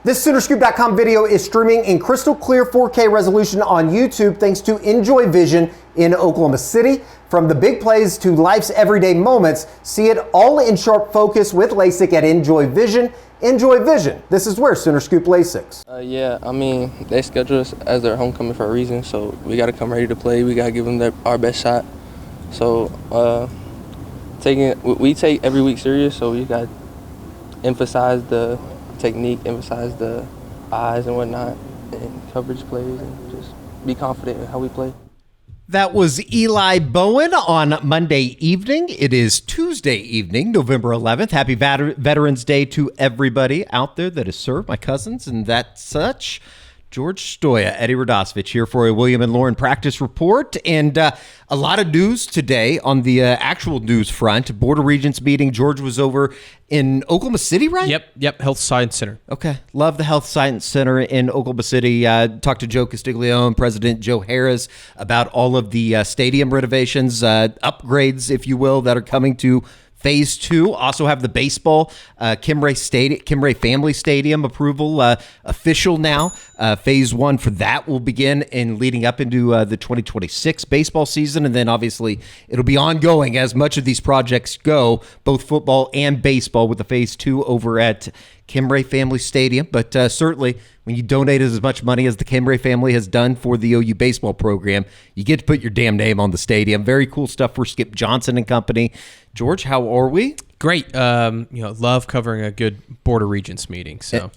This SoonerScoop.com video is streaming in crystal clear 4K resolution on YouTube thanks to Enjoy Vision in Oklahoma City. From the big plays to life's everyday moments, see it all in sharp focus with LASIK at Enjoy Vision. Enjoy Vision. This is where Sooner Scoop LASIKs. Yeah, I mean, they schedule us as their homecoming for a reason, so we got to come ready to play. We got to give them our best shot. So we take every week serious, so we got to emphasize the technique, emphasize the eyes and whatnot, and coverage plays, and just be confident in how we play. That was Eli Bowen on Monday evening. It is Tuesday evening, November 11th. Happy Veterans Day to everybody out there that has served, my cousins and that such. George Stoya, Eddie Radosevich here for a William and Lauren practice report. And a lot of news today on the actual news front. Board of Regents meeting. George was over in Oklahoma City, right? Yep. Health Science Center. Okay. Love the Health Science Center in Oklahoma City. Talked to Joe Castiglione, President Joe Harroz, about all of the stadium renovations, upgrades, if you will, that are coming to Phase 2. Also have the baseball, Kimray Family Stadium approval official now. Phase 1 for that will begin in leading up into the 2026 baseball season. And then obviously it'll be ongoing as much of these projects go, both football and baseball, with the Phase 2 over at Kimray Family Stadium. But certainly when you donate as much money as the Kimray family has done for the OU baseball program, you get to put your damn name on the stadium. Very cool stuff for Skip Johnson and company. George, how are we? Great. Love covering a good Board of Regents meeting. So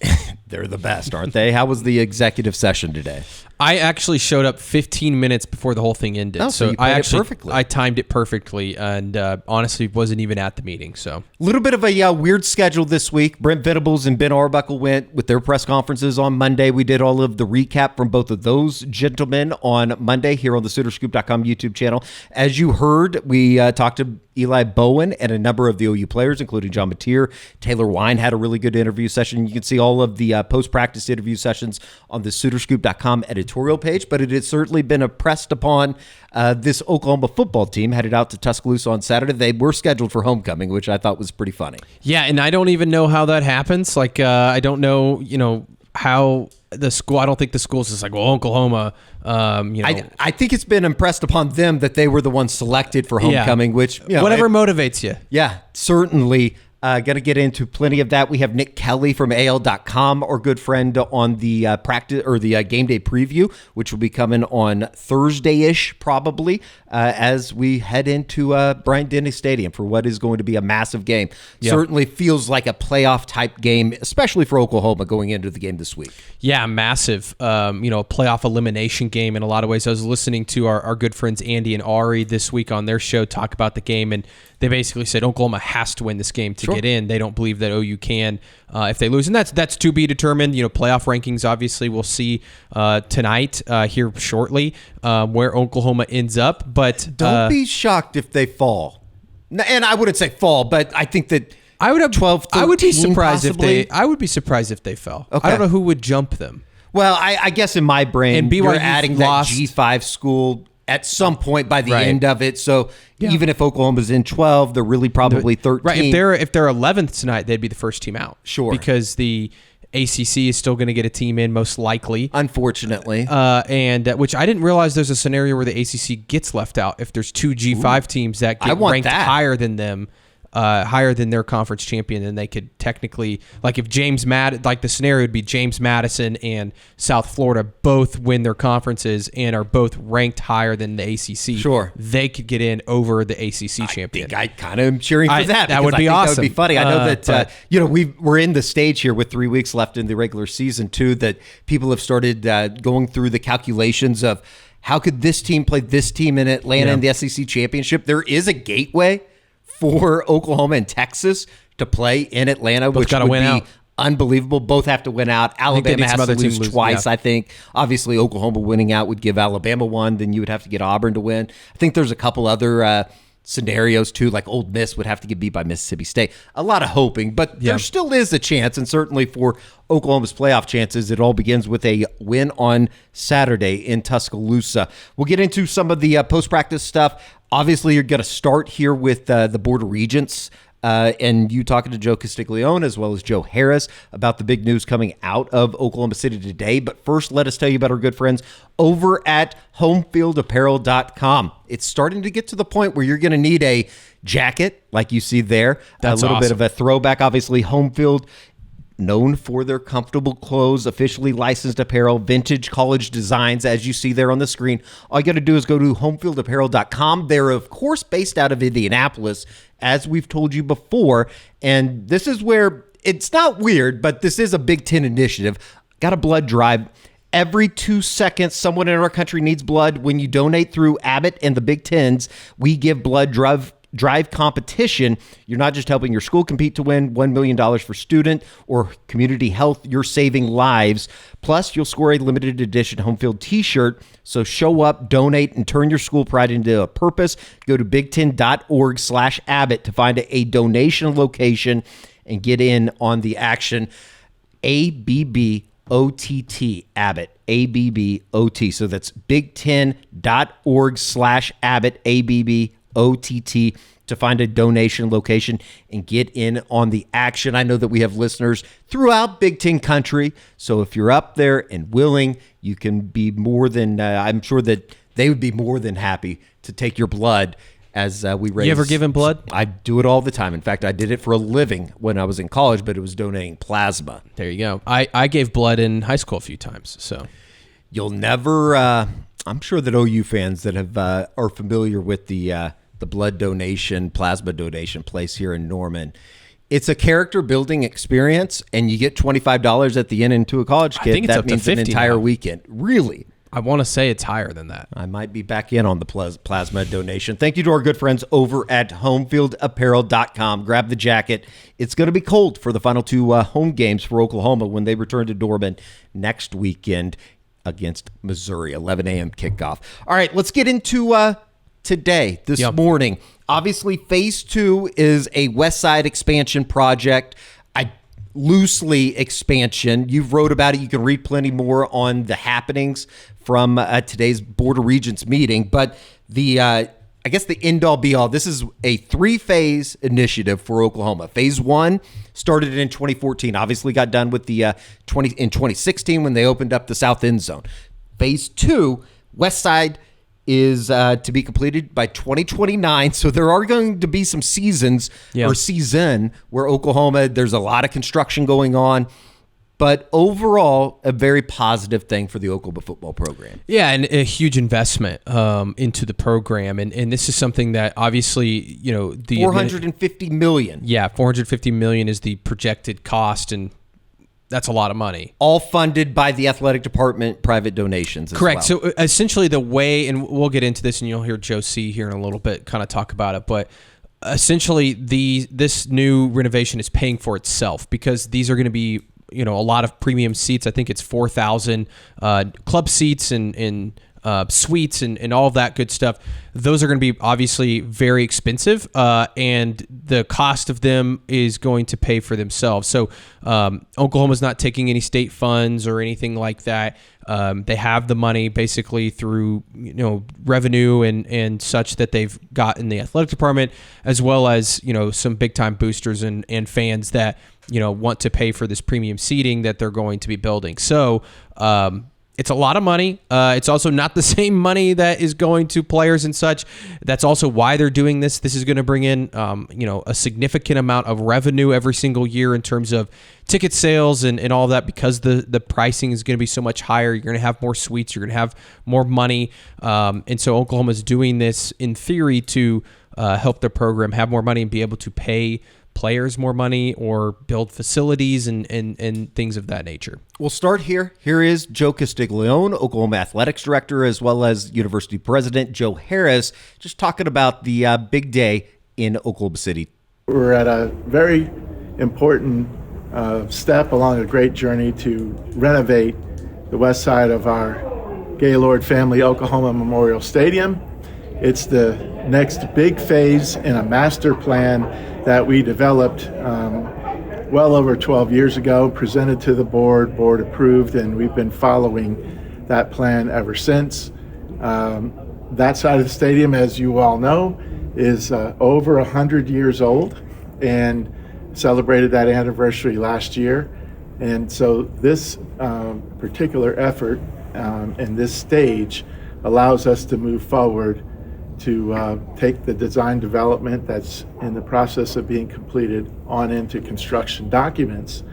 they're the best, aren't they? How was the executive session today? I actually showed up 15 minutes before the whole thing ended. Oh, so you played it perfectly. I timed it perfectly, and honestly wasn't even at the meeting. So a little bit of a weird schedule this week. Brent Venables and Ben Arbuckle went with their press conferences on Monday. We did all of the recap from both of those gentlemen on Monday here on the SoonerScoop.com YouTube channel. As you heard, we talked to Eli Bowen and a number of the OU players, including John Mateer. Taylor Wine had a really good interview session. You can see all of the post-practice interview sessions on the SoonerScoop.com editorial page, but it has certainly been impressed upon this Oklahoma football team headed out to Tuscaloosa on Saturday. They were scheduled for homecoming, which I thought was pretty funny. Yeah, and I don't even know how that happens. I don't know, how the school, I don't think the school's just like, well, Oklahoma, I think it's been impressed upon them that they were the ones selected for homecoming, which, whatever motivates you. Yeah, certainly. Going to get into plenty of that. We have Nick Kelly from AL.com, our good friend, on the practice or the game day preview, which will be coming on Thursday-ish probably, as we head into Bryant-Denny Stadium for what is going to be a massive game. Yep. Certainly feels like a playoff type game, especially for Oklahoma going into the game this week. Yeah, massive. Playoff elimination game in a lot of ways. I was listening to our good friends Andy and Ari this week on their show talk about the game, and they basically said Oklahoma has to win this game to get in. They don't believe that OU can if they lose. And that's to be determined. Playoff rankings, obviously, we'll see tonight here shortly where Oklahoma ends up. But don't be shocked if they fall. And I wouldn't say fall, but I think that I would have 12, 13, I would be surprised possibly. I would be surprised if they fell. Okay. I don't know who would jump them. Well, I guess in my brain, and you're adding that G5 school at some point by the end of it. So even if Oklahoma's in 12, they're really probably 13. Right. If they're 11th tonight, they'd be the first team out. Sure. Because the ACC is still going to get a team in, most likely. Unfortunately. And which I didn't realize there's a scenario where the ACC gets left out if there's two G5 teams that get ranked higher than them. Higher than their conference champion, then they could technically, like if the scenario would be James Madison and South Florida both win their conferences and are both ranked higher than the ACC. Sure. They could get in over the ACC champion. I kind of am cheering for that. That would be awesome. That would be funny. I know that, we're in the stage here with 3 weeks left in the regular season too, that people have started going through the calculations of how could this team play this team in Atlanta in the SEC championship. There is a gateway for Oklahoma and Texas to play in Atlanta, which would be unbelievable. Both have to win out. Alabama has to lose twice, I think. Obviously, Oklahoma winning out would give Alabama one. Then you would have to get Auburn to win. I think there's a couple other scenarios, too, like Ole Miss would have to get beat by Mississippi State. A lot of hoping, but there still is a chance, and certainly for Oklahoma's playoff chances, it all begins with a win on Saturday in Tuscaloosa. We'll get into some of the post-practice stuff. Obviously, you're going to start here with the Board of Regents and you talking to Joe Castiglione as well as Joe Harroz about the big news coming out of Oklahoma City today. But first, let us tell you about our good friends over at homefieldapparel.com. It's starting to get to the point where you're going to need a jacket like you see there. That's a little bit awesome. of a throwback. Obviously, Homefield, known for their comfortable clothes, officially licensed apparel, vintage college designs, as you see there on the screen. All you got to do is go to homefieldapparel.com. They're, of course, based out of Indianapolis, as we've told you before. And this is where it's not weird, but this is a Big Ten initiative. Got a blood drive. Every 2 seconds, someone in our country needs blood. When you donate through Abbott and the Big Tens, we give blood drive competition. You're not just helping your school compete to win $1 million for student or community health, you're saving lives. Plus, you'll score a limited edition Homefield t-shirt. So show up, donate, and turn your school pride into a purpose. Go to big10.org/Abbott to find a donation location and get in on the action. ABBOTT, Abbott, ABBOT. So that's big10.org/Abbott, ABBOTT, to find a donation location and get in on the action. I know that we have listeners throughout Big Ten country, so if you're up there and willing, you can be more than, I'm sure that they would be more than happy to take your blood as we raise. You ever given blood? I do it all the time. In fact, I did it for a living when I was in college, but it was donating plasma. There you go. I gave blood in high school a few times, so. You'll never, I'm sure that OU fans that have are familiar with the blood donation, plasma donation place here in Norman. It's a character building experience, and you get $25 at the end into a college kid. I think it's that up to means an 50 entire now. weekend. Really? I want to say it's higher than that. I might be back in on the plasma donation. Thank you to our good friends over at homefieldapparel.com. Grab the jacket. It's going to be cold for the final two home games for Oklahoma when they return to Norman next weekend against Missouri, 11 a.m. kickoff. All right, let's get into today, this morning. Obviously, Phase 2 is a West Side expansion project. Loosely expansion. You've wrote about it. You can read plenty more on the happenings from today's Board of Regents meeting. But I guess the end-all be-all, this is a 3-phase initiative for Oklahoma. Phase 1 started in 2014. Obviously got done with the in 2016 when they opened up the South End Zone. Phase 2, West Side, is to be completed by 2029. So there are going to be some seasons or season where Oklahoma, there's a lot of construction going on. But overall, a very positive thing for the Oklahoma football program. Yeah, and a huge investment into the program. And this is something that obviously, the $450 million. Yeah, $450 million is the projected cost, and that's a lot of money. All funded by the athletic department, private donations as Correct. well. So essentially the way, and we'll get into this and you'll hear Joe C. here in a little bit kind of talk about it, but essentially this new renovation is paying for itself because these are going to be, a lot of premium seats. I think it's 4,000 club seats and suites and all of that good stuff. Those are going to be obviously very expensive, and the cost of them is going to pay for themselves. So Oklahoma's not taking any state funds or anything like that. They have the money basically through revenue and such that they've got in the athletic department, as well as some big time boosters and fans that want to pay for this premium seating that they're going to be building. So it's a lot of money. It's also not the same money that is going to players and such. That's also why they're doing this. This is going to bring in, a significant amount of revenue every single year in terms of ticket sales and all that, because the pricing is going to be so much higher. You're going to have more suites. You're going to have more money. And so Oklahoma's doing this in theory to help their program have more money and be able to pay players more money or build facilities and things of that nature. We'll start here. Here is Joe Castiglione, Oklahoma Athletics Director, as well as University President Joe Harroz, just talking about the big day in Oklahoma City. We're at a very important step along a great journey to renovate the west side of our Gaylord Family Oklahoma Memorial Stadium. It's the next big phase in a master plan that we developed well over 12 years ago, presented to the board approved, and we've been following that plan ever since. That side of the stadium, as you all know, is over 100 years old, and celebrated that anniversary last year. And so this particular effort and this stage allows us to move forward to take the design development that's in the process of being completed on into construction documents,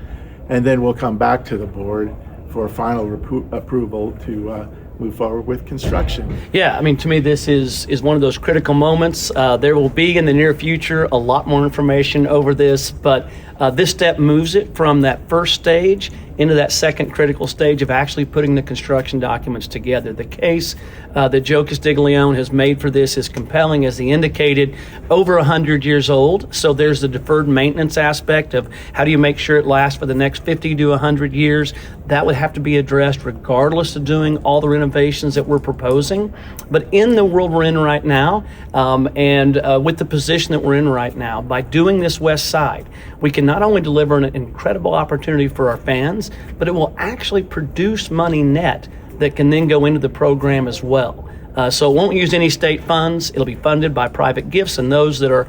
and then we'll come back to the board for final approval to move forward with construction. Yeah, I mean, to me, this is one of those critical moments. There will be in the near future a lot more information over this, but this step moves it from that first stage into that second critical stage of actually putting the construction documents together. The case that Joe Castiglione has made for this is compelling, as he indicated, over 100 years old. So there's the deferred maintenance aspect of how do you make sure it lasts for the next 50 to 100 years. That would have to be addressed regardless of doing all the renovations that we're proposing. But in the world we're in right now, and with the position that we're in right now, by doing this west side, we can not only deliver an incredible opportunity for our fans, but it will actually produce money net that can then go into the program as well. So it won't use any state funds. It'll be funded by private gifts and those that are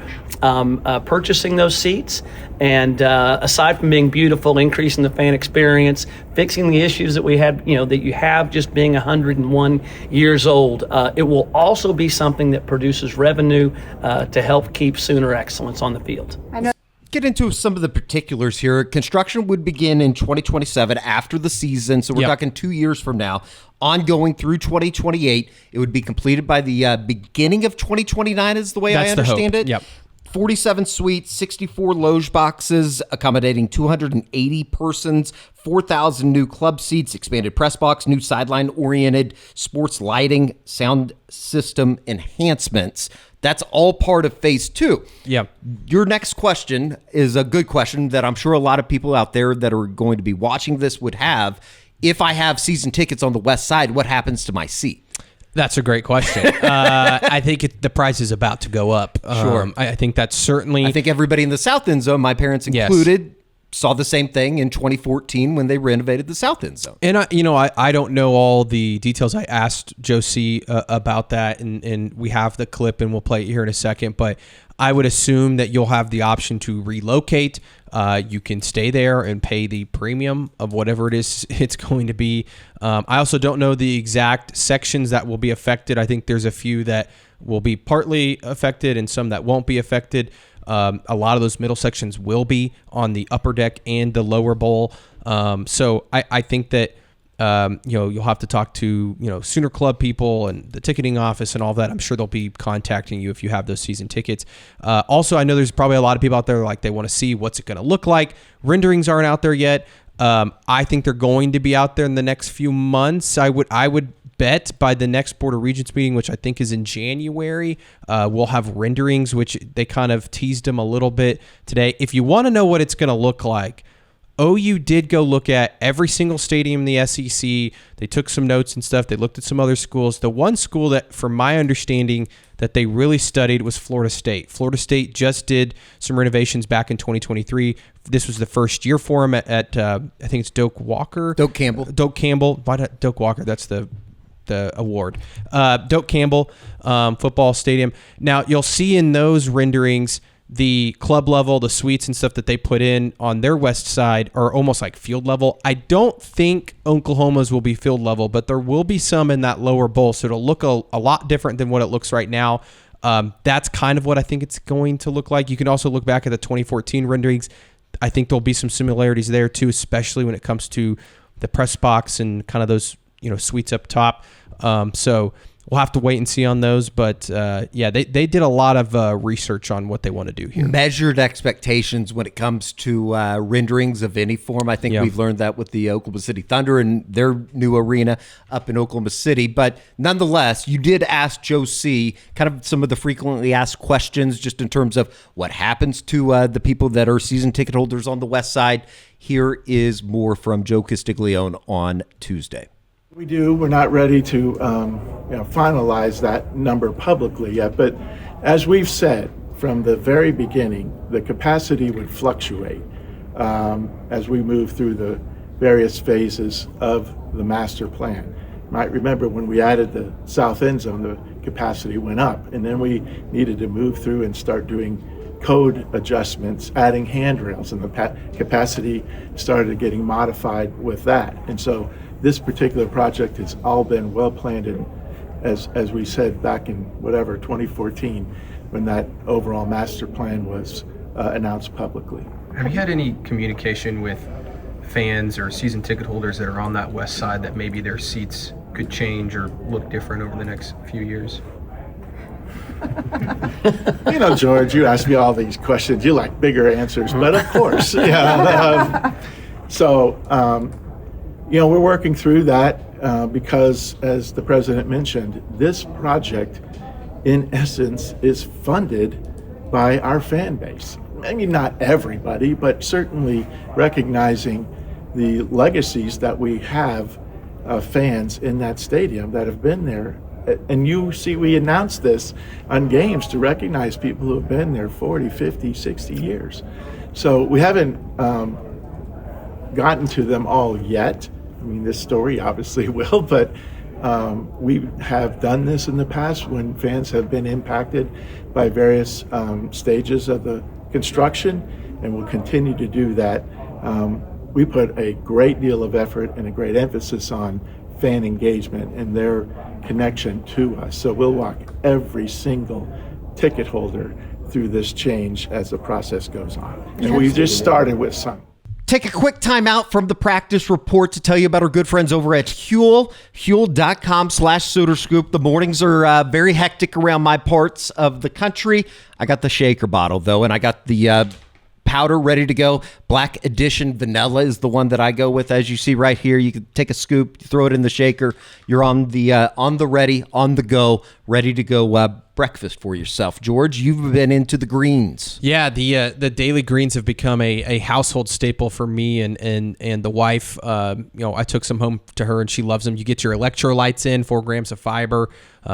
purchasing those seats. And aside from being beautiful, increasing the fan experience, fixing the issues that we had, that you have just being 101 years old, it will also be something that produces revenue to help keep Sooner excellence on the field. Get into some of the particulars here. Construction would begin in 2027 after the season, so we're talking 2 years from now, ongoing through 2028. It would be completed by the beginning of 2029 is the way I understand it. Yep. 47 suites, 64 loge boxes, accommodating 280 persons, 4,000 new club seats, expanded press box, new sideline-oriented sports lighting, sound system enhancements. That's all part of phase 2. Yeah. Your next question is a good question that I'm sure a lot of people out there that are going to be watching this would have. If I have season tickets on the west side, what happens to my seat? That's a great question. I think the price is about to go up. Sure. I think that's certainly... I think everybody in the south end zone, my parents included, saw the same thing in 2014 when they renovated the south end zone. And I don't know all the details. I asked Josie about that, and we have the clip, and we'll play it here in a second. But I would assume that you'll have the option to relocate. You can stay there and pay the premium of whatever it is it's going to be. I also don't know the exact sections that will be affected. I think there's a few that will be partly affected and some that won't be affected. A lot of those middle sections will be on the upper deck and the lower bowl. So I think that you'll have to talk to Sooner Club people and the ticketing office and all that. I'm sure they'll be contacting you if you have those season tickets. Also, I know there's probably a lot of people out there like they want to see what's it going to look like. Renderings aren't out there yet. I think they're going to be out there in the next few months. I would bet by the next Board of Regents meeting, which I think is in January, we'll have renderings, which they kind of teased them a little bit today. If you want to know what it's going to look like, OU did go look at every single stadium in the SEC. They took some notes and stuff. They looked at some other schools. The one school that, from my understanding, that they really studied was Florida State. Florida State just did some renovations back in 2023. This was the first year for them at I think it's Doak Campbell. Why not Doak Walker? That's the award. Doak Campbell football stadium. Now, you'll see in those renderings the club level, the suites and stuff that they put in on their west side are almost like field level. I don't think Oklahoma's will be field level, but there will be some in that lower bowl, so it'll look a lot different than what it looks right now. That's kind of what I think it's going to look like. You can also look back at the 2014 renderings. I think there'll be some similarities there too, especially when it comes to the press box and kind of those suites up top. So we'll have to wait and see on those, but they did a lot of research on what they want to do here. Measured expectations when it comes to renderings of any form. I think we've learned that with the Oklahoma City Thunder and their new arena up in Oklahoma City. But nonetheless, you did ask Joe C. kind of some of the frequently asked questions just in terms of what happens to the people that are season ticket holders on the west side. Here is more from Joe Castiglione on Tuesday. We're not ready to finalize that number publicly yet, but as we've said from the very beginning, the capacity would fluctuate as we move through the various phases of the master plan. You might remember when we added the south end zone, the capacity went up, and then we needed to move through and start doing code adjustments, adding handrails, and the capacity started getting modified with that. And so this particular project has all been well planned, and as we said back in 2014, when that overall master plan was announced publicly. Have you had any communication with fans or season ticket holders that are on that west side that maybe their seats could change or look different over the next few years? George, you ask me all these questions. You like bigger answers, but of course, yeah. We're working through that because, as the president mentioned, this project, in essence, is funded by our fan base. I mean, not everybody, but certainly recognizing the legacies that we have of fans in that stadium that have been there. And you see, we announced this on games to recognize people who have been there 40, 50, 60 years. So we haven't gotten to them all yet. I mean, this story obviously will, but we have done this in the past when fans have been impacted by various stages of the construction, and we'll continue to do that. We put a great deal of effort and a great emphasis on fan engagement and their connection to us. So we'll walk every single ticket holder through this change as the process goes on. And we just started with some. Take a quick time out from the practice report to tell you about our good friends over at Huel, huel.com/Sooner-Scoop. The mornings are very hectic around my parts of the country. I got the shaker bottle, though, and I got the powder ready to go. Black Edition Vanilla is the one that I go with, as you see right here. You can take a scoop, throw it in the shaker. You're on the ready, on the go, ready to go breakfast for yourself. George, you've been into the greens. Yeah, the daily greens have become a household staple for me and the wife. I took some home to her, and she loves them. You get your electrolytes in, 4 grams of fiber,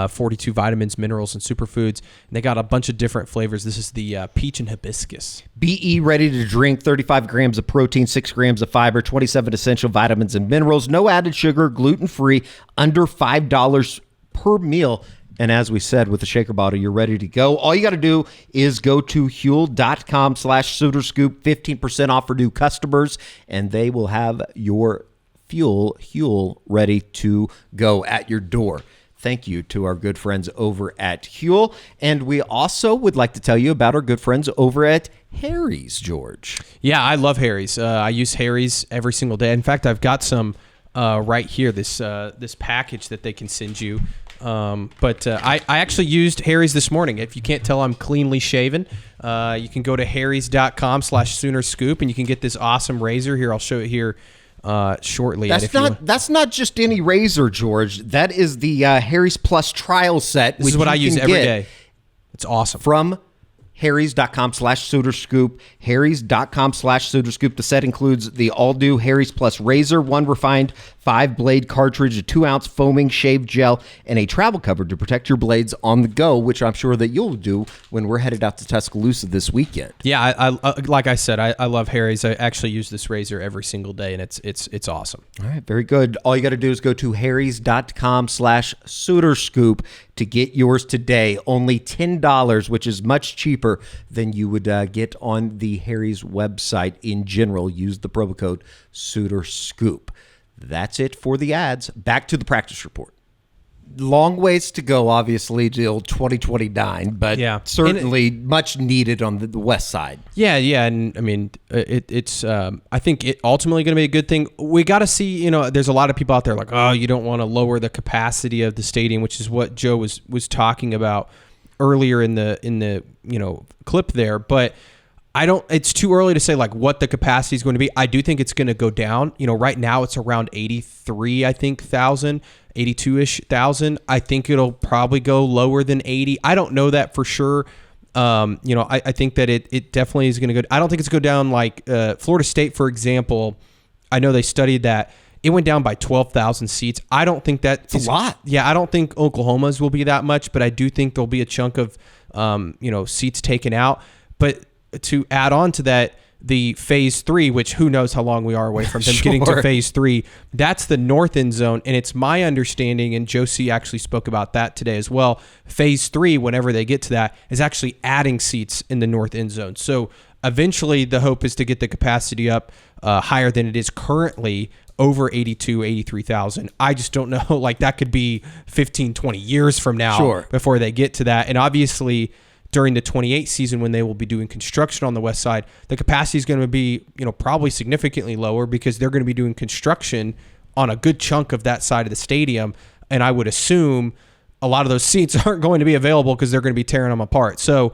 42 vitamins, minerals, and superfoods. And they got a bunch of different flavors. This is the peach and hibiscus. BE ready to drink, 35 grams of protein, 6 grams of fiber, 27 essential vitamins and minerals, no added sugar, gluten-free, under $5 per meal. And as we said, with the shaker bottle, you're ready to go. All you got to do is go to Huel.com/Sooner-Scoop, 15% off for new customers, and they will have your Huel ready to go at your door. Thank you to our good friends over at Huel. And we also would like to tell you about our good friends over at Harry's, George. Yeah, I love Harry's. I use Harry's every single day. In fact, I've got some right here, this package that they can send you. But I actually used Harry's this morning. If you can't tell, I'm cleanly shaven. You can go to harrys.com/Sooner-Scoop, and you can get this awesome razor. Here, I'll show it here shortly. That's not just any razor, George. That is the Harry's Plus trial set. This is what I use every day. It's awesome. From harrys.com/Sooner-Scoop, harrys.com/Sooner-Scoop. The set includes the all-new Harry's Plus razor, 1 refined 5-blade cartridge, a 2-ounce foaming shave gel, and a travel cover to protect your blades on the go, which I'm sure that you'll do when we're headed out to Tuscaloosa this weekend. Yeah, I like I said, I love Harry's. I actually use this razor every single day, and it's awesome. All right, very good. All you got to do is go to harrys.com/Sooner-Scoop to get yours today. Only $10, which is much cheaper than you would get on the Harry's website in general. Use the promo code Sooner-Scoop. That's it for the ads. Back to the practice report. Long ways to go, obviously, till 2029, but certainly much needed on the west side. Yeah, and I mean, it's. I think it ultimately going to be a good thing. We got to see. There's a lot of people out there like, oh, you don't want to lower the capacity of the stadium, which is what Joe was talking about earlier in the clip there, but. It's too early to say like what the capacity is going to be. I do think it's going to go down. Right now it's around 83, I think, 82-ish thousand. I think it'll probably go lower than 80. I don't know that for sure. I think that it definitely is going to go. I don't think it's going to go down like Florida State, for example. I know they studied that. It went down by 12,000 seats. I don't think that's a lot. Yeah, I don't think Oklahoma's will be that much, but I do think there'll be a chunk of seats taken out. But to add on to that, the phase 3, which who knows how long we are away from them getting to phase 3. That's the north end zone. And it's my understanding, and Josie actually spoke about that today as well, phase 3, whenever they get to that, is actually adding seats in the north end zone. So eventually the hope is to get the capacity up higher than it is currently, over 83,000. I just don't know, like that could be 15, 20 years from now before they get to that. And obviously during the 28 season, when they will be doing construction on the west side, the capacity is going to be, probably significantly lower because they're going to be doing construction on a good chunk of that side of the stadium. And I would assume a lot of those seats aren't going to be available because they're going to be tearing them apart. So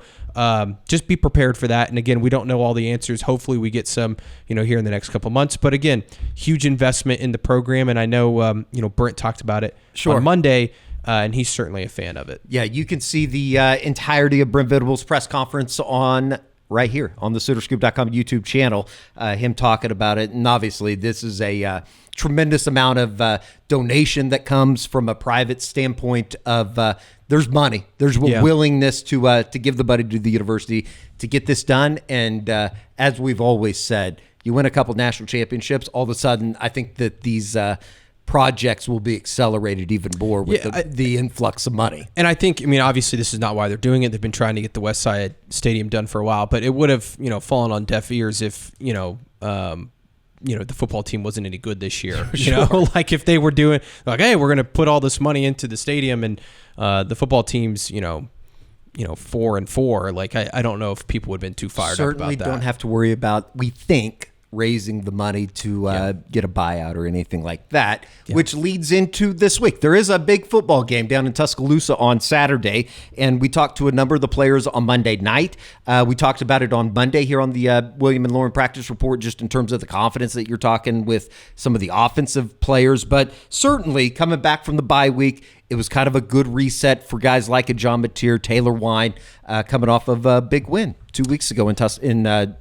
just be prepared for that. And again, we don't know all the answers. Hopefully we get some, here in the next couple months. But again, huge investment in the program. And I know, Brent talked about it on Monday. And he's certainly a fan of it. Yeah, you can see the entirety of Brent Venables' press conference on right here on the SoonerScoop.com YouTube channel, him talking about it. And obviously, this is a tremendous amount of donation that comes from a private standpoint of there's money. There's willingness to give the money to the university to get this done. And as we've always said, you win a couple national championships, all of a sudden, I think that these projects will be accelerated even more with the influx of money. And I think, obviously this is not why they're doing it. They've been trying to get the West Side Stadium done for a while, but it would have, fallen on deaf ears if, the football team wasn't any good this year. Like if they were doing like, hey, we're going to put all this money into the stadium and the football team's, 4-4. Like I don't know if people would have been too fired up about that. Certainly don't have to worry about, we think, raising the money to get a buyout or anything like that, which leads into this week. There is a big football game down in Tuscaloosa on Saturday, and we talked to a number of the players on Monday night. We talked about it on Monday here on the William and Lauren Practice Report, just in terms of the confidence that you're talking with some of the offensive players, but certainly coming back from the bye week, it was kind of a good reset for guys like a John Mateer, Taylor Wine, coming off of a big win 2 weeks ago in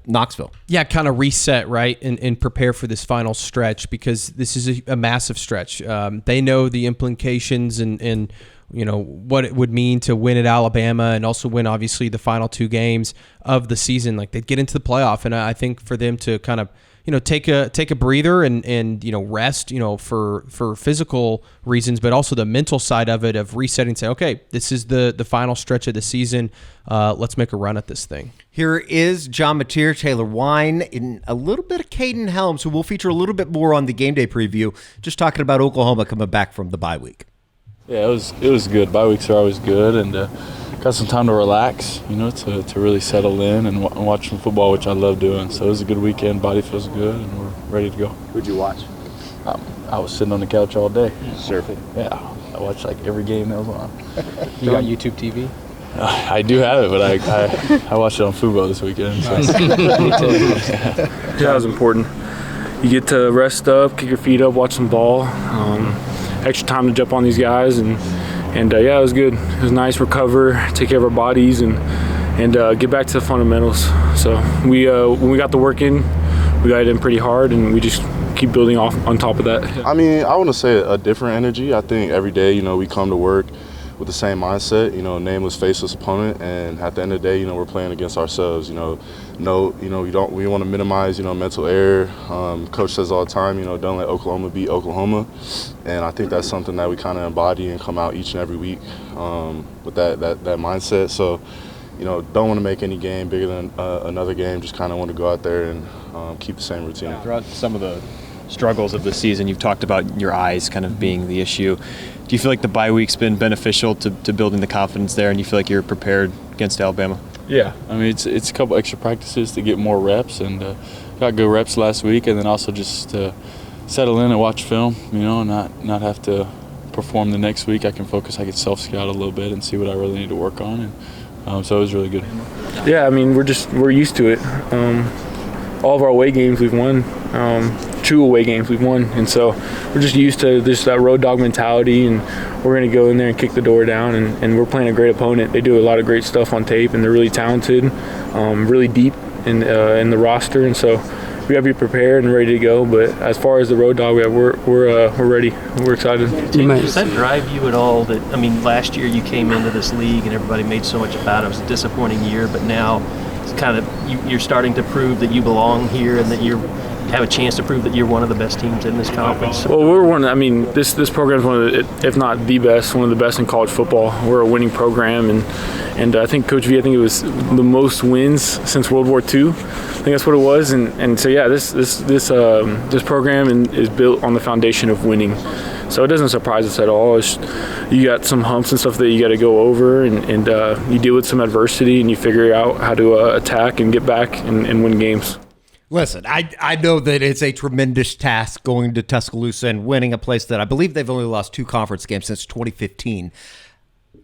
Knoxville. Yeah, kind of reset, right, and prepare for this final stretch because this is a massive stretch. They know the implications and what it would mean to win at Alabama and also win, obviously, the final 2 games of the season. Like, they'd get into the playoff, and I think for them to kind of take a breather and rest, for physical reasons, but also the mental side of it of resetting, say, okay, this is the final stretch of the season. Let's make a run at this thing. Here is John Mateer, Taylor Wine, and a little bit of Caden Helms, who we'll feature a little bit more on the game day preview, just talking about Oklahoma coming back from the bye week. Yeah, it was good. Bye weeks are always good, and got some time to relax, to really settle in and watch some football, which I love doing. So it was a good weekend. Body feels good, and we're ready to go. Who'd you watch? I was sitting on the couch all day. Surfing? Yeah, I watched like every game that was on. You got YouTube TV? I do have it, but I watched it on Fubo this weekend. So. Yeah, it was important. You get to rest up, kick your feet up, watch some ball. Extra time to jump on these guys, and yeah, it was good. It was nice, recover, take care of our bodies, and get back to the fundamentals. So when we got the work in, we got it in pretty hard, and we just keep building off on top of that. I mean, I want to say a different energy. I think every day, we come to work with the same mindset, nameless, faceless opponent, and at the end of the day, we're playing against ourselves. We want to minimize, mental error. Coach says all the time, don't let Oklahoma beat Oklahoma, and I think that's something that we kind of embody and come out each and every week with that mindset. So, don't want to make any game bigger than another game. Just kind of want to go out there and keep the same routine. Throughout some of the struggles of the season, you've talked about your eyes kind of being the issue. Do you feel like the bye week's been beneficial to building the confidence there, and you feel like you're prepared against Alabama? Yeah, I mean, it's a couple extra practices to get more reps, and got good reps last week, and then also just to settle in and watch film, not have to perform the next week. I can focus, I can self-scout a little bit and see what I really need to work on, and so it was really good. Yeah, I mean, we're used to it. All of our away games we've won. True away games we've won, and so we're just used to just that road dog mentality, and we're going to go in there and kick the door down, and we're playing a great opponent. They do a lot of great stuff on tape, and they're really talented, really deep in the roster, and so we got to be prepared and ready to go. But as far as the road dog, we're ready. We're excited. Does that drive you at all? Last year you came into this league and everybody made so much about it. It was a disappointing year, but now kind of you're starting to prove that you belong here and that you have a chance to prove that you're one of the best teams in this conference? Well, we're one. I mean, this program is one of the, if not the best, one of the best in college football. We're a winning program, and I think Coach V, I think it was the most wins since World War II. I think that's what it was, and so yeah, this program is built on the foundation of winning. So it doesn't surprise us at all. You got some humps and stuff that you got to go over, and you deal with some adversity, and you figure out how to attack and get back and win games. Listen, I know that it's a tremendous task going to Tuscaloosa and winning a place that I believe they've only lost 2 conference games since 2015.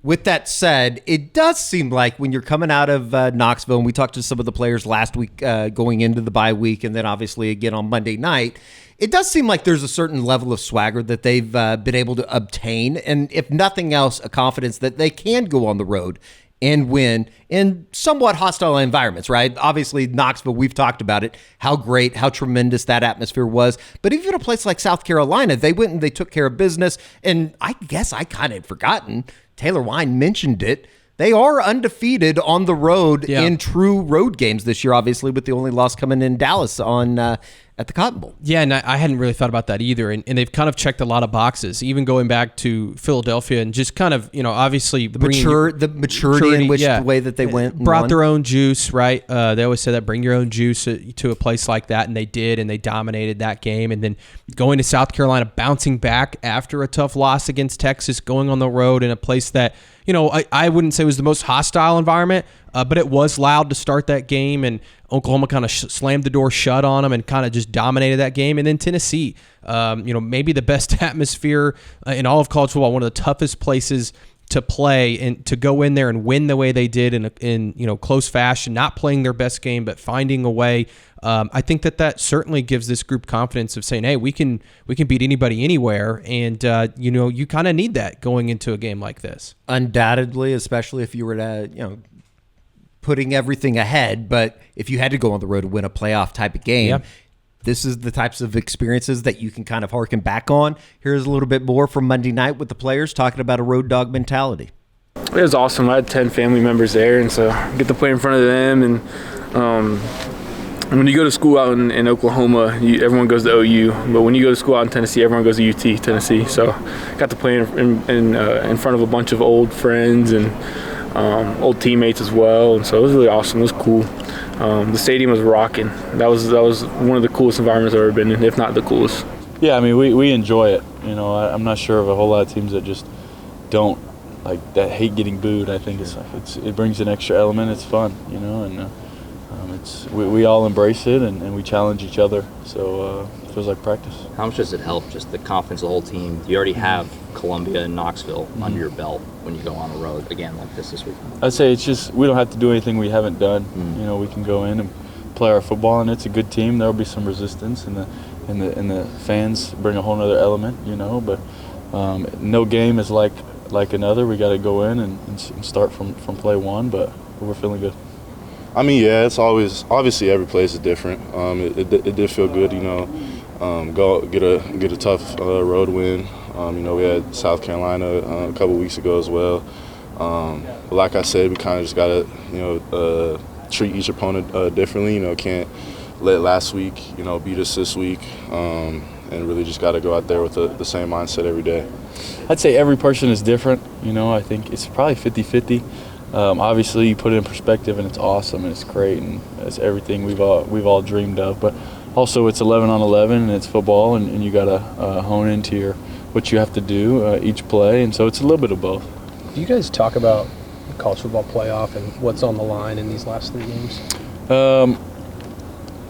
With that said, it does seem like when you're coming out of Knoxville, and we talked to some of the players last week going into the bye week, and then obviously again on Monday night, it does seem like there's a certain level of swagger that they've been able to obtain, and if nothing else, a confidence that they can go on the road and win in somewhat hostile environments, right? Obviously, Knoxville, we've talked about it, how great, how tremendous that atmosphere was. But even a place like South Carolina, they went and they took care of business. And I guess I kind of had forgotten, Taylor Wine mentioned it, they are undefeated on the road in true road games this year, obviously, with the only loss coming in Dallas on at the Cotton Bowl. Yeah, and I hadn't really thought about that either. And they've kind of checked a lot of boxes, even going back to Philadelphia and just kind of, obviously the maturity in which the way that they went. Brought their own juice, right? They always say that, bring your own juice to a place like that, and they did, and they dominated that game. And then going to South Carolina, bouncing back after a tough loss against Texas, going on the road in a place that, I wouldn't say was the most hostile environment, but it was loud to start that game, and Oklahoma kind of slammed the door shut on them and kind of just dominated that game. And then Tennessee, maybe the best atmosphere in all of college football, one of the toughest places to play, and to go in there and win the way they did in close fashion, not playing their best game, but finding a way. I think that certainly gives this group confidence of saying, hey, we can beat anybody anywhere. And, you kind of need that going into a game like this. Undoubtedly, especially if you were to, putting everything ahead. But if you had to go on the road to win a playoff type of game, this is the types of experiences that you can kind of harken back on. Here's a little bit more from Monday night with the players talking about a road dog mentality. It was awesome. I had 10 family members there, and so I get to play in front of them. And when you go to school out in Oklahoma, everyone goes to OU. But when you go to school out in Tennessee, everyone goes to UT, Tennessee. So I got to play in front of a bunch of old friends and old teammates as well. And so it was really awesome. It was cool. The stadium was rocking. That was one of the coolest environments I've ever been in, if not the coolest. Yeah, I mean, we enjoy it. I'm not sure of a whole lot of teams that just don't, that hate getting booed. I think it brings an extra element. It's fun, and we all embrace it and we challenge each other. So it feels like practice. How much does it help, just the confidence of the whole team? You already have Columbia and Knoxville under your belt when you go on the road again like this week. I'd say it's just we don't have to do anything we haven't done. We can go in and play our football, and it's a good team. There'll be some resistance, and the fans bring a whole other element. But no game is like another. We got to go in and start from play one, but we're feeling good. I mean, yeah, it's always obviously every place is different. It did feel good, go get a tough road win. We had South Carolina a couple weeks ago as well. But like I said, we kind of just gotta treat each opponent differently. Can't let last week beat us this week, and really just gotta go out there with the same mindset every day. I'd say every person is different. I think it's probably 50-50. Obviously, you put it in perspective, and it's awesome, and it's great, and it's everything we've all dreamed of. But also, it's 11 on 11, and it's football, and you got to hone into what you have to do each play, and so it's a little bit of both. Do you guys talk about the college football playoff and what's on the line in these last 3 games?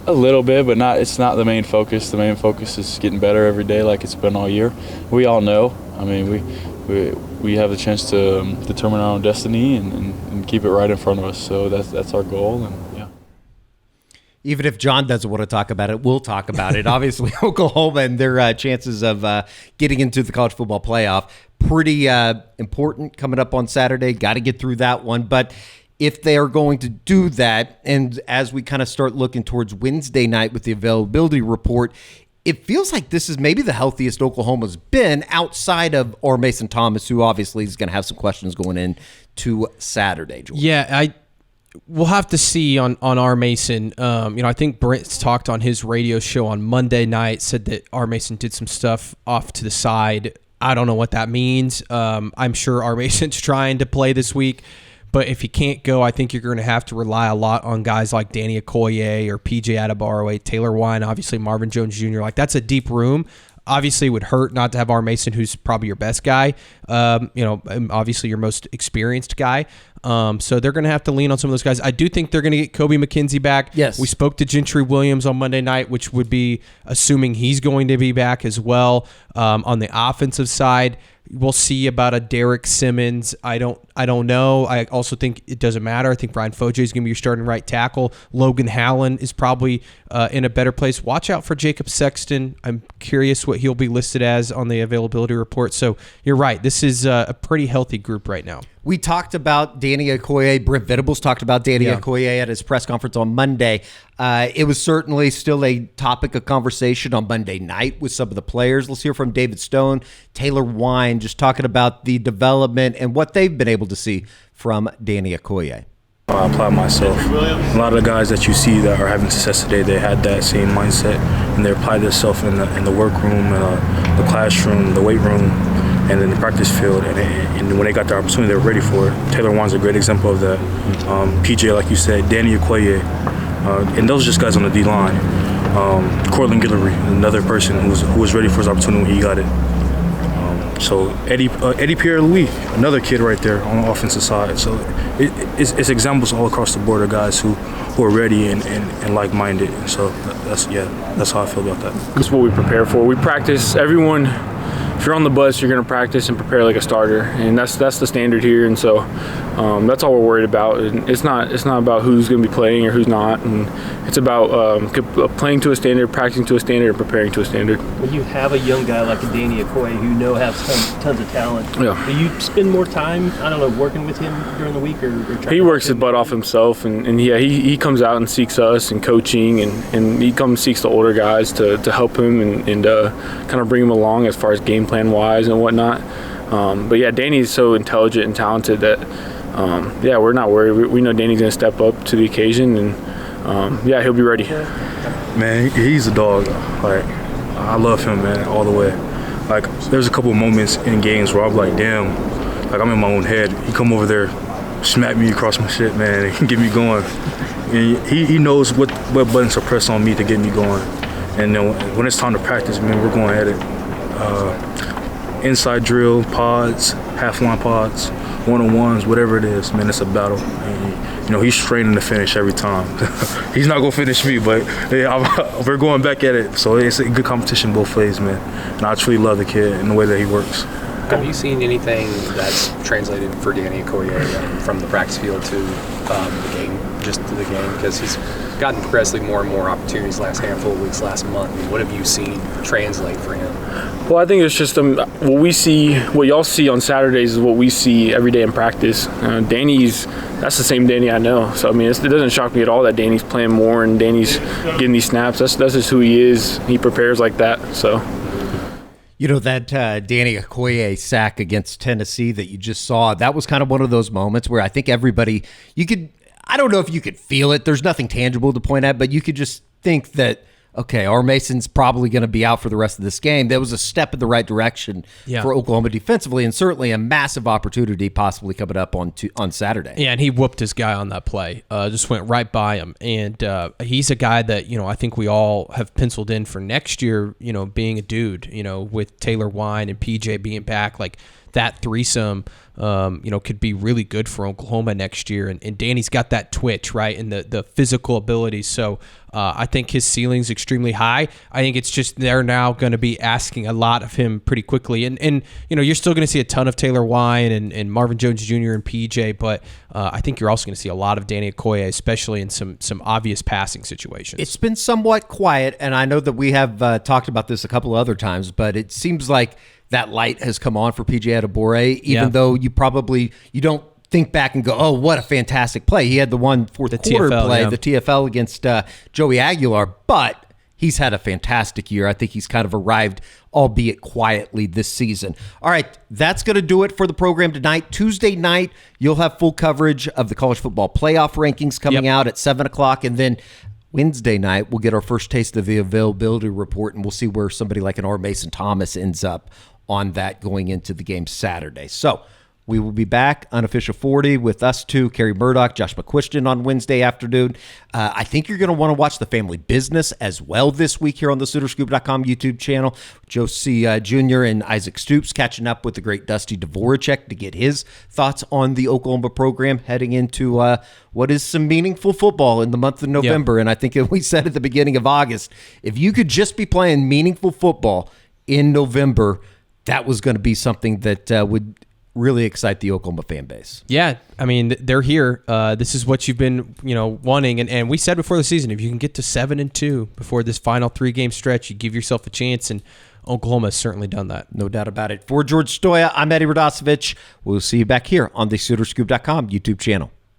A little bit, but it's not the main focus. The main focus is getting better every day, like it's been all year. We all know. I mean, we have the chance to determine our own destiny and keep it right in front of us. So that's our goal, and yeah. Even if John doesn't want to talk about it, we'll talk about it. Obviously, Oklahoma and their chances of getting into the college football playoff, pretty important coming up on Saturday. Got to get through that one. But if they are going to do that, and as we kind of start looking towards Wednesday night with the availability report, it feels like this is maybe the healthiest Oklahoma's been outside of or Mason Thomas, who obviously is going to have some questions going in to Saturday. George. Yeah, we'll have to see on R. Mason. I think Brent's talked on his radio show on Monday night, said that R. Mason did some stuff off to the side. I don't know what that means. I'm sure R. Mason's trying to play this week, but if he can't go, I think you're going to have to rely a lot on guys like Danny Okoye or PJ Adebawore, Taylor Wine, obviously Marvin Jones Jr. Like, that's a deep room. Obviously, it would hurt not to have R. Mason, who's probably your best guy, obviously your most experienced guy. So they're going to have to lean on some of those guys. I do think they're going to get Kobe McKenzie back. Yes. We spoke to Gentry Williams on Monday night, which would be assuming he's going to be back as well. On the offensive side, we'll see about a Derek Simmons. I don't know. I also think it doesn't matter. I think Brian Foje is going to be your starting right tackle. Logan Hallen is probably in a better place. Watch out for Jacob Sexton. I'm curious what he'll be listed as on the availability report. So you're right. This is a pretty healthy group right now. We talked about Danny Okoye. Brent Venables talked about Danny Okoye at his press conference on Monday. It was certainly still a topic of conversation on Monday night with some of the players. Let's hear from David Stone, Taylor Wine, just talking about the development and what they've been able to see from Danny Okoye. I apply myself. A lot of the guys that you see that are having success today, they had that same mindset, and they applied themselves in the workroom, the classroom, the weight room, and in the practice field. And when they got the opportunity, they were ready for it. Taylor Wine's a great example of that. PJ, like you said, Danny Okoye, and those are just guys on the D-line. Cortland Guillory, another person who was ready for his opportunity when he got it. So Eddie Pierre-Louis, another kid right there on the offensive side. So it's examples all across the board of guys who are ready and like-minded. So that's how I feel about that. That's what we prepare for. We practice. Everyone, if you're on the bus, you're going to practice and prepare like a starter, and that's the standard here. And so that's all we're worried about. And it's not about who's going to be playing or who's not, and it's about playing to a standard, practicing to a standard, and preparing to a standard. When you have a young guy like a Danny Okoye who has tons of talent, do you spend more time, working with him during the week, or he works his butt off himself, and he comes out and seeks us and coaching, and he comes and seeks the older guys to help him and kind of bring him along as far as game plan wise and whatnot. But Danny's so intelligent and talented that we're not worried. We know Danny's going to step up to the occasion, and he'll be ready. Man, he's a dog. Like, I love him, man, all the way. Like, there's a couple of moments in games where I'm like, damn, like I'm in my own head. He come over there, smack me across my shit, man, and get me going. And he knows what buttons to press on me to get me going. And then when it's time to practice, man, we're going at it. Inside drill, pods, half-line pods, one-on-ones, whatever it is, man, it's a battle. And, he's training to finish every time. He's not going to finish me, but we're going back at it. So it's a good competition both ways, man. And I truly love the kid and the way that he works. Have you seen anything that's translated for Danny Okoye from the practice field to the game, just to the game? Because he's gotten progressively more and more opportunities last handful of weeks, last month. What have you seen translate for him? Well, I think it's just what y'all see on Saturdays is what we see every day in practice. That's the same Danny I know. So, it doesn't shock me at all that Danny's playing more and Danny's getting these snaps. That's just who he is. He prepares like that, so. That Danny Okoye sack against Tennessee that you just saw, that was kind of one of those moments where I think everybody, I don't know if you could feel it. There's nothing tangible to point at, but you could just think that, okay, R. Mason's probably going to be out for the rest of this game. That was a step in the right direction for Oklahoma defensively, and certainly a massive opportunity possibly coming up on Saturday. Yeah, and he whooped his guy on that play. Just went right by him. And he's a guy that, I think we all have penciled in for next year, being a dude, with Taylor Wine and PJ being back. Like, that threesome, could be really good for Oklahoma next year. And Danny's got that twitch, right, and the physical abilities. So I think his ceiling's extremely high. I think it's just they're now going to be asking a lot of him pretty quickly. And you're still going to see a ton of Taylor Wine and Marvin Jones Jr. and PJ, but I think you're also going to see a lot of Danny Okoye, especially in some obvious passing situations. It's been somewhat quiet, and I know that we have talked about this a couple of other times, but it seems like that light has come on for PJ Adebawore, even though you don't think back and go, oh, what a fantastic play. He had the fourth quarter TFL, play, the TFL against Joey Aguilar, but he's had a fantastic year. I think he's kind of arrived, albeit quietly, this season. All right, that's going to do it for the program tonight. Tuesday night, you'll have full coverage of the college football playoff rankings coming out at 7 o'clock. And then Wednesday night, we'll get our first taste of the availability report, and we'll see where somebody like an R. Mason Thomas ends up on that going into the game Saturday. So we will be back, Unofficial 40, with us two, Kerry Murdoch, Josh McQuiston on Wednesday afternoon. I think you're going to want to watch The Family Business as well this week here on the SoonerScoop.com YouTube channel. Joe C. Jr. and Isaac Stoops catching up with the great Dusty Dvoracek to get his thoughts on the Oklahoma program heading into what is some meaningful football in the month of November. And I think we said at the beginning of August, if you could just be playing meaningful football in November, that was going to be something that would really excite the Oklahoma fan base. Yeah, I mean, they're here. This is what you've been, wanting. And we said before the season, if you can get to 7-2 before this final 3-game stretch, you give yourself a chance. And Oklahoma has certainly done that. No doubt about it. For George Stoya, I'm Eddie Radosevich. We'll see you back here on the SoonerScoop.com YouTube channel.